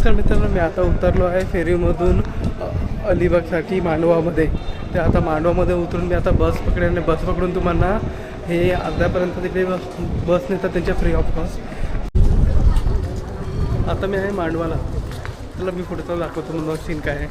नमस्कार मित्रांनो, मी आता उतरलो आहे फेरीमधून अलिबागसाठी मांडवामध्ये. तर आता मांडवामध्ये उतरून मी आता बस पकडेन आणि बस पकडून तुम्हाला हे अर्ध्यापर्यंत तिकडे बस नेतात त्यांच्या फ्री ऑफ कॉस्ट. आता मी आहे मांडवाला. त्याला मी पुढचं दाखवतो म्हणून सीन काय आहे.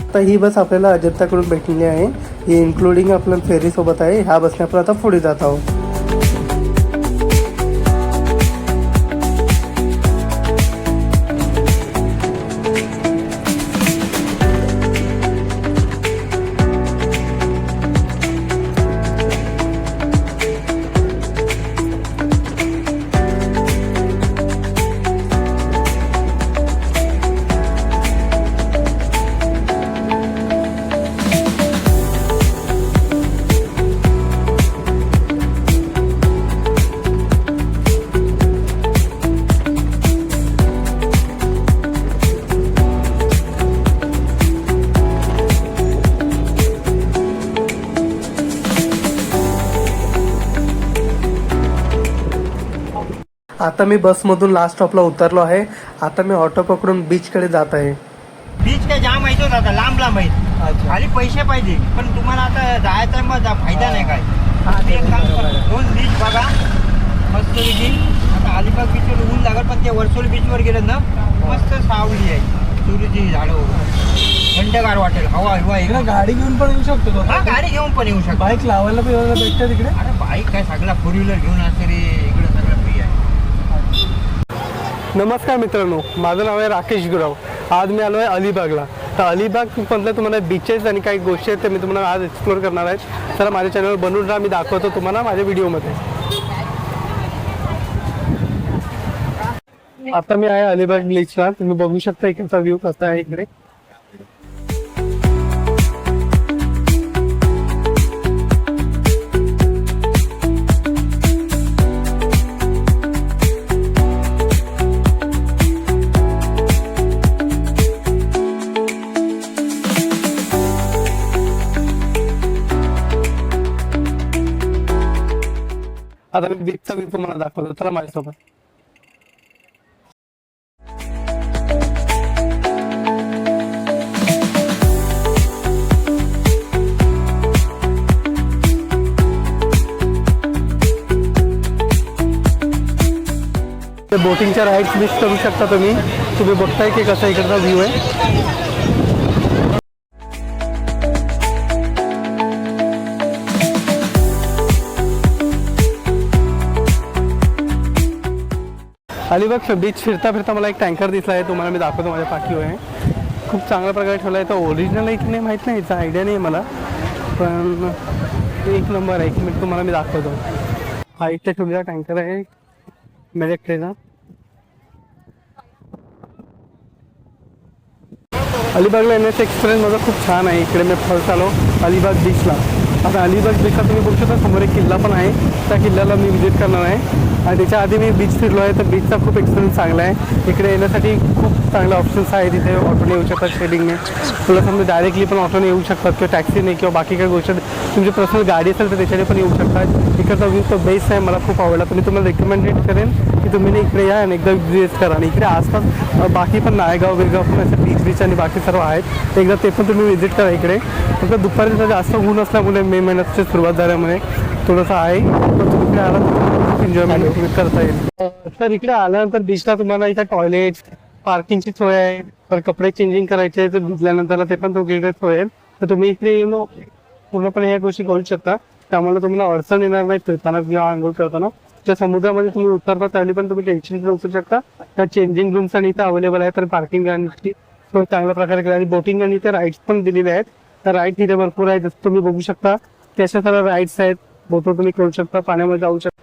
आता ही बस आपल्याला अजंताकडून भेटलेली आहे. ही इन्क्लुडिंग आपल्या फेरीसोबत आहे. ह्या बसने आपण आता पुढे जात आहोत. आता मी बसमधून लास्ट स्टॉपला उतरलो आहे. आता मी ऑटो पकडून बीचकडे जात आहे. बीच काय जाम माहिती होता आता लांब आहे. खाली पैसे पाहिजे, पण तुम्हाला आता जायचं मग फायदा नाही काय. आधी एक काम करा, 2 बीच बघा मस्त पैकी. आता अलिबाग बीचवर ऊन लागल, पण ते वर्सोली बीचवर गेलं ना मस्त सावली आहे, सूर्याची झाडं वगैरे, थंडगार वाटेल, हवा हिवा. इकडे गाडी घेऊन पण येऊ शकतो. हा, गाडी घेऊन पण येऊ शकतो. बाईक लावायला भेटते तिकडे. अरे बाईक काय सगळा 4 व्हीलर घेऊन असते रे, इकडे सगळं फ्री आहे. नमस्कार मित्रांनो, माझं नाव आहे राकेश गुराव. आज मी आलो आहे अलिबागला. तर अलिबाग मधलं तुम्हाला बीचेस आणि काही गोष्टी आहेत ते मी तुम्हाला आज एक्सप्लोर करणार आहेत. तर माझ्या चॅनलवर बनवून राहा, मी दाखवतो तुम्हाला माझ्या व्हिडिओमध्ये. आता मी आहे अलिबाग बीचला. तुम्ही बघू शकता इकडचा व्ह्यू कसा आहे इकडे. आता मी बीचचा व्ह्यू तुम्हाला दाखवतो. चला माझ्यासोबत. बोटिंगच्या राईड्स मिस करू शकता तुम्ही बघताय की कसा इकडचा व्ह्यू आहे. अलिबाग बीच फिरता फिरता मला एक टँकर दिसला आहे, तुम्हाला मी दाखवतो. माझ्या पाठीवर आहे. खूप चांगल्या प्रकारे ठेवला आहे. तो ओरिजिनल आहे की नाही माहीत नाही, याचा आयडिया नाही मला, पण एक नंबर आहे. 1 मिनिट तुम्हाला मी दाखवतो. हा इथे ठेवलेला टँकर आहे मेरेक्ट्रेचा. अलिबागला येण्याचा एक्सपिरियन्स माझा खूप छान आहे. इकडे मी फर्स्ट आलो अलिबाग बीचला. आता अलिबाग बीचला तुम्ही बघू शकता समोर एक किल्ला पण आहे. त्या किल्ल्याला मी व्हिजिट करणार आहे. आणि त्याच्या आधी मी बीच फिरलो आहे, तर बीचचा खूप एक्सपिरियन्स चांगला आहे. इकडे येण्यासाठी खूप चांगले ऑप्शन्स आहेत. इथे ऑटोने येऊ शकतात शेडिंगने, प्लस तुम्ही डायरेक्टली पण ऑटोने येऊ शकतात किंवा टॅक्सीने किंवा बाकी काही गोष्टी. तुमची पर्सनल गाडी असेल तर त्याच्याने पण येऊ शकतात. इकडचा व्ह्यू तो बेस्ट आहे, मला खूप आवडला. तुम्ही तुम्हाला रेकमेंडेड करेन की तुम्ही इकडे या आणि एकदा विजिट करा. आणि इकडे आसपास बाकी पण नायगाव बिरगाव पण असं बीच आणि बाकी सर्व आहेत. एकदा ते पण तुम्ही विजिट करा इकडे. फक्त दुपारी जास्त ऊन असल्यामुळे मे महिन्याची सुरुवात झाल्यामुळे थोडंसं आहे, पण तुम्ही इकडे आला एन्जॉयमेंट करता येईल. तर इकडे आल्यानंतर बीचला तुम्हाला इथे टॉयलेट, पार्किंगची सोय आहे, तर कपडे चेंजिंग करायचे आहे तर भिजल्यानंतर ते पण तुमच्याकडे सोय आहे. तर तुम्ही इकडे पूर्णपणे ह्या गोष्टी करू शकता. त्यामुळे तुम्हाला अडचण येणार नाही फिरताना किंवा आंघोळ करताना. त्या समुद्रामध्ये तुम्ही उतरता त्यावेळी पण तुम्ही टेन्शन उतरू शकता. त्या चेंजिंग रूम्स आणि इथं अवेलेबल आहे, तर पार्किंग आणि चांगल्या प्रकारे केलं आणि बोटिंग आणि ते राईड्स पण दिलेले आहेत. तर राईड तिथे भरपूर आहेत, जसं तुम्ही बघू शकता त्याच्या सर्व राईड्स आहेत. बोटवर तुम्ही करू शकता, पाण्यामध्ये जाऊ शकता.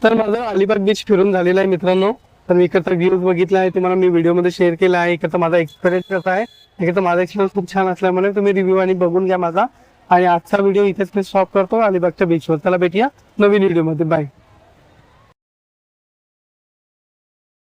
तर माझं अलिबाग बीच फिरून झालेलं आहे मित्रांनो. तर मी इकडचा व्ह्यूज बघितला आहे, तुम्हाला मी व्हिडिओमध्ये शेअर केला आहे. इकडचा माझा एक्सपिरियन्स कसा आहे, इकडचा माझा एक्सपिरियन्स खूप छान असल्यामुळे तुम्ही रिव्ह्यू आणि बघून घ्या माझा. आणि आजचा व्हिडिओ इथेच मी स्टॉप करतो अलिबागच्या बीचवर. चला भेटूया नवीन व्हिडिओमध्ये. बाय.